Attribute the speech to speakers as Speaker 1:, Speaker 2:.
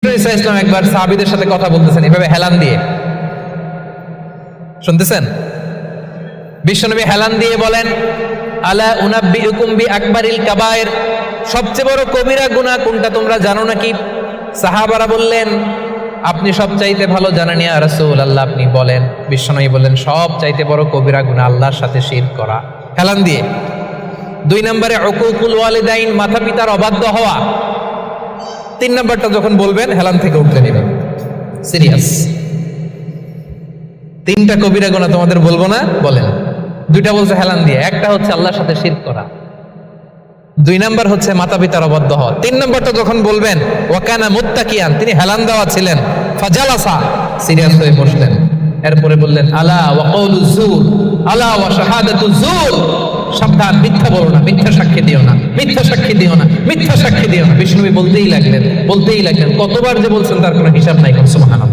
Speaker 1: ঈসা ইসলাম একবার সাহাবীদের সাথে কথা বলতেছেন এভাবে হেলান দিয়ে, শুনতেছেন? বিশ্বনবী হেলান দিয়ে বলেন, আলা উনাব্বিউকুম বিআকবারিল কাবায়ের, সবচেয়ে বড় কবিরা গুনাহ কোনটা তোমরা জানো নাকি? সাহাবারা বললেন, আপনি সবচাইতে ভালো জানেন ইয়া রাসূলুল্লাহ, আপনি বলেন। বিশ্বনবী বললেন, সবচাইতে বড় কবিরা গুনাহ আল্লাহর সাথে শিরক করা। হেলান দিয়ে। 2 নম্বরে উকুকুল ওয়ালিদাইন, মাতা পিতার অবাধ্য হওয়া। 3 নম্বরটা যখন বলবেন হেলান থেকে উঠতে নেবেন, সিরিয়াস। 3টা কবিরা গুনাহ তোমাদের বলবো না, বলেন। 2টা বলছে হেলান দিয়ে, একটা হচ্ছে আল্লাহর সাথে শিরক করা, 2 নাম্বার হচ্ছে মাতা পিতার অবাধ্য হওয়া। 3 নম্বরটা যখন বলবেন, ওয়াকানা মুত্তাকিয়ান, তিনি হেলান দেওয়া ছিলেন, ফাজালাসা, সিরিয়াস হয়ে বসলেন। এরপরে বললেন, আলা ওয়া কওলুজ জুর, আলা ওয়া শাহাদাতুজ জুর, সাবধান, মিথ্যা বলো না, মিথ্যা সাক্ষী দিও না, মিথ্যা সাক্ষী দিও না, মিথ্যা সাক্ষী দিও না। বিষ্ণুবী বলতেই লাগলেন। কতবার যে বলছেন তার কোনো হিসাব নাই। সুবহানাল্লাহ।